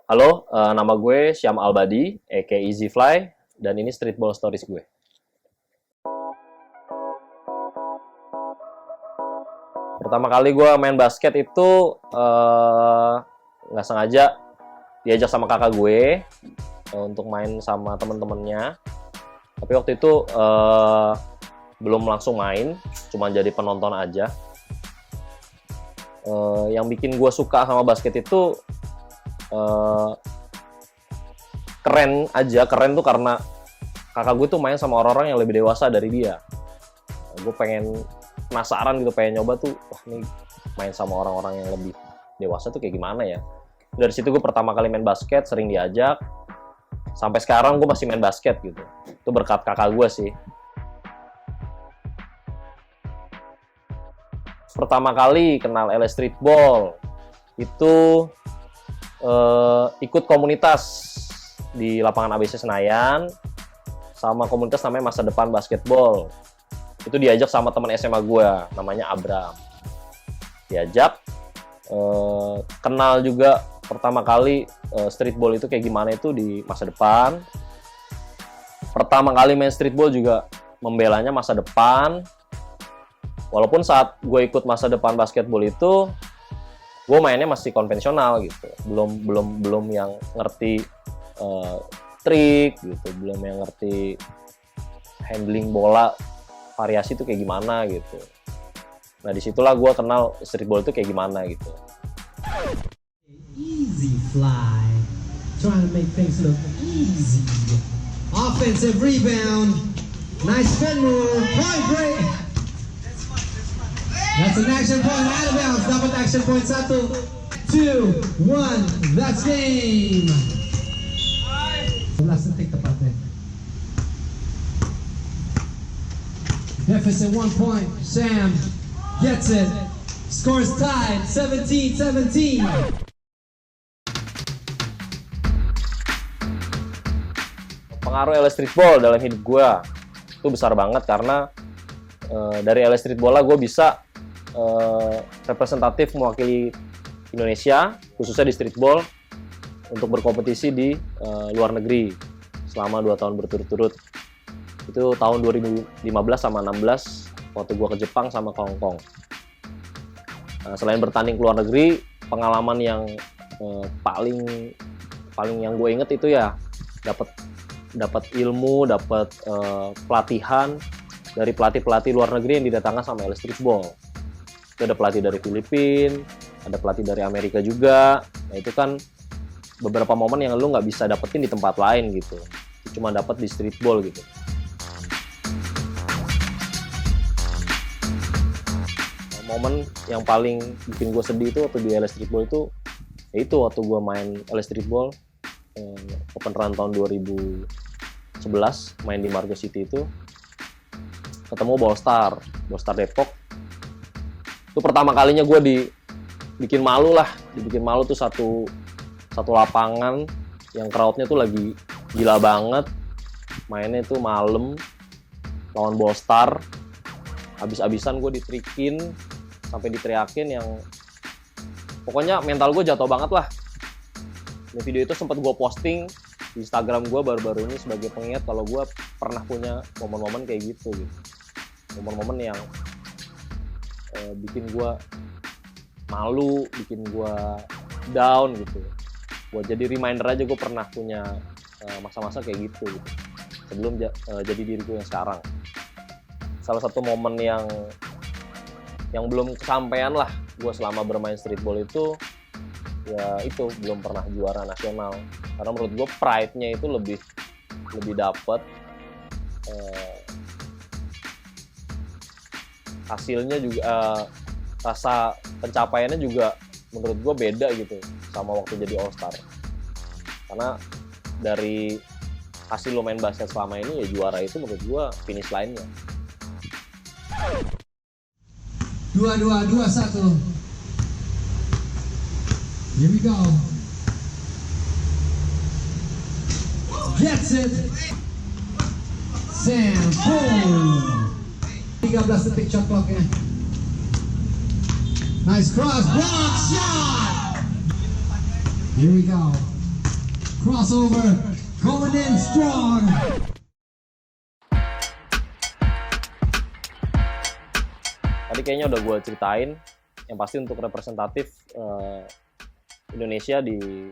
Halo, nama gue Syam Albadi, aka Easy Fly, dan ini Streetball Stories gue. Pertama kali gue main basket itu nggak sengaja diajak sama kakak gue untuk main sama temen-temennya. Tapi waktu itu belum langsung main, cuma jadi penonton aja. Yang bikin gue suka sama basket itu keren tuh karena kakak gue tuh main sama orang-orang yang lebih dewasa dari dia. Gue penasaran gitu, pengen nyoba tuh, wah ini main sama orang-orang yang lebih dewasa tuh kayak gimana ya. Dari situ gue pertama kali main basket, sering diajak, sampai sekarang gue masih main basket gitu. Itu berkat kakak gue sih. Pertama kali kenal LS Streetball itu ikut komunitas di lapangan ABC Senayan sama komunitas namanya Masa Depan Basketball. Itu diajak sama teman SMA gue namanya Abram. Diajak, kenal juga pertama kali streetball itu kayak gimana itu di Masa Depan. Pertama kali main streetball juga membelanya Masa Depan. Walaupun saat gue ikut Masa Depan Basketball itu gue mainnya masih konvensional gitu, belum yang ngerti trik gitu, belum yang ngerti handling bola variasi itu kayak gimana gitu. Nah disitulah gue kenal streetball itu kayak gimana gitu. Easy Fly, trying to make things look easy. Offensive rebound, nice spin move, point break. That's an action point, out of bounds. Dapat action point 1, 2, 1. That's game. 11 detik tepatnya. Deficit 1 point. Sam gets it. Scores tied. 17-17. Pengaruh LS Streetball dalam hidup gue itu besar banget karena dari LS Streetball lah gue bisa representatif mewakili Indonesia khususnya di streetball untuk berkompetisi di luar negeri selama 2 tahun berturut-turut. Itu tahun 2015 sama 16 waktu gue ke Jepang sama ke Hong Kong. Selain bertanding ke luar negeri, pengalaman yang paling yang gue inget itu ya dapat ilmu, dapat pelatihan dari pelatih luar negeri yang didatangkan sama LS Streetball. Itu ada pelatih dari Filipina, ada pelatih dari Amerika juga. Nah itu kan beberapa momen yang lu nggak bisa dapetin di tempat lain gitu. Cuma dapat di streetball gitu. Momen yang paling bikin gue sedih itu waktu di LS Streetball itu, yaitu waktu gue main LS Streetball Open Run tahun 2011, main di Margo City itu, ketemu Ballstar Depok. Itu pertama kalinya gue dibikin malu tuh satu lapangan yang crowdnya tuh lagi gila banget, mainnya tuh malam lawan Ballstar, abis-abisan gue ditrikin sampai diteriakin, yang pokoknya mental gue jatuh banget lah. Ini video itu sempat gue posting di Instagram gue baru-baru ini sebagai pengingat kalau gue pernah punya momen-momen kayak gitu. Momen-momen yang bikin gue malu, bikin gue down gitu. Buat jadi reminder aja gue pernah punya masa-masa kayak gitu sebelum jadi diriku yang sekarang. Salah satu momen yang belum kesampaian lah gue selama bermain streetball itu, ya itu belum pernah juara nasional. Karena menurut gue pride-nya itu lebih dapet, hasilnya juga, rasa pencapaiannya juga menurut gue beda gitu sama waktu jadi All Star. Karena dari hasil lo main basket selama ini, ya juara itu menurut gue finish line-nya. 2-2-2-1. Here we go. Gets it. Sam, boom. 13 detik shot clock-nya. Nice cross, block shot. Here we go. Crossover, going in strong. Tadi kayaknya udah gue ceritain, yang pasti untuk representatif Indonesia di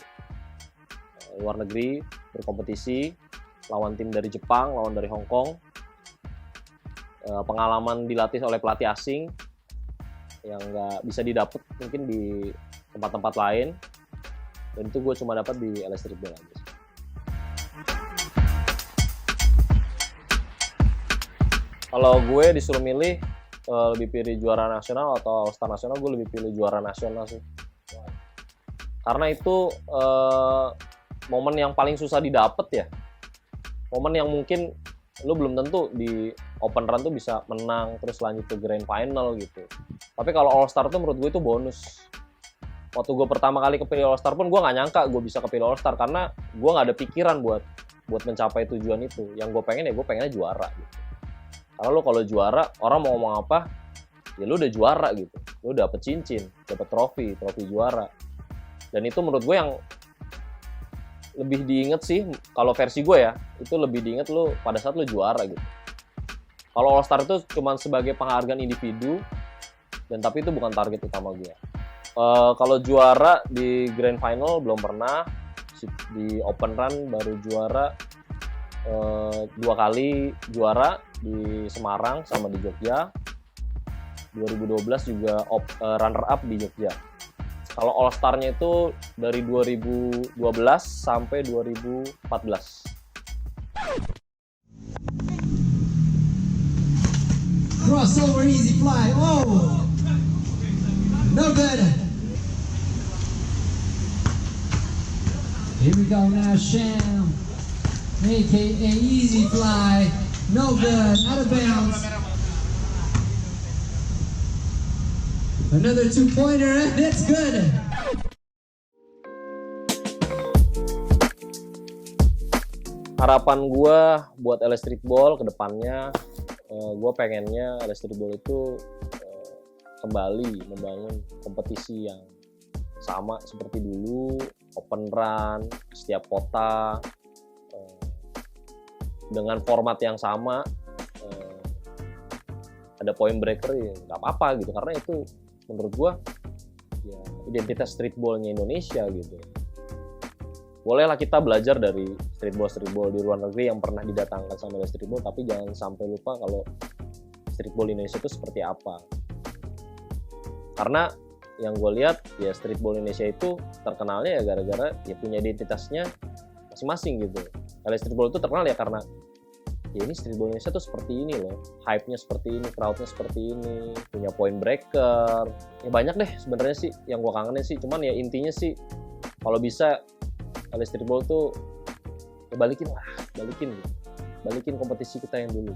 luar negeri berkompetisi, lawan tim dari Jepang, lawan dari Hong Kong, pengalaman dilatih oleh pelatih asing yang nggak bisa didapat mungkin di tempat-tempat lain, dan itu gue cuma dapat di LS Streetball aja. Kalau gue disuruh milih lebih pilih juara nasional atau All Star nasional, gue lebih pilih juara nasional sih. Karena itu momen yang paling susah didapat ya. Momen yang mungkin lu belum tentu di open run tuh bisa menang terus lanjut ke grand final gitu. Tapi kalau All Star tuh menurut gue itu bonus. Waktu gue pertama kali kepilih All Star pun gue nggak nyangka gue bisa kepilih All Star, karena gue nggak ada pikiran buat mencapai tujuan itu. Yang gue pengen ya gue pengennya juara gitu. Karena lu kalau juara, orang mau ngomong apa, ya lu udah juara gitu. Lu dapet cincin, dapet trofi juara. Dan itu menurut gue yang lebih diinget sih, kalau versi gue ya, itu lebih diinget lu pada saat lu juara gitu. Kalau All Star itu cuma sebagai penghargaan individu, dan tapi itu bukan target utama gue. Kalau juara di Grand Final belum pernah, di Open Run baru juara 2 kali juara di Semarang sama di Jogja. 2012 juga runner up di Jogja. Kalau All Star-nya itu dari 2012 sampai 2014. Crossover, easy fly. Oh, no good. Here we go now, Sham, aka easy fly. No good, out of bounds. Another 2-pointer, and it's good. Harapan gue buat LS Streetball ke depannya, gue pengennya LS Streetball itu kembali membangun kompetisi yang sama seperti dulu, open run, setiap kota, dengan format yang sama, ada point breaker ya nggak apa-apa gitu, karena itu menurut gua ya identitas streetballnya Indonesia gitu. Bolehlah kita belajar dari streetball di luar negeri yang pernah didatangkan sama streetball, tapi jangan sampai lupa kalau streetball Indonesia itu seperti apa. Karena yang gue lihat ya streetball Indonesia itu terkenalnya ya gara-gara ya punya identitasnya masing-masing gitu. Kalau streetball itu terkenal ya karena ya ini streetball Indonesia tuh seperti ini loh, hype-nya seperti ini, crowd-nya seperti ini, punya point breaker. Ya banyak deh sebenarnya sih yang gue kangenin sih, cuman ya intinya sih kalau bisa LS Streetball tuh ya balikin kompetisi kita yang dulu.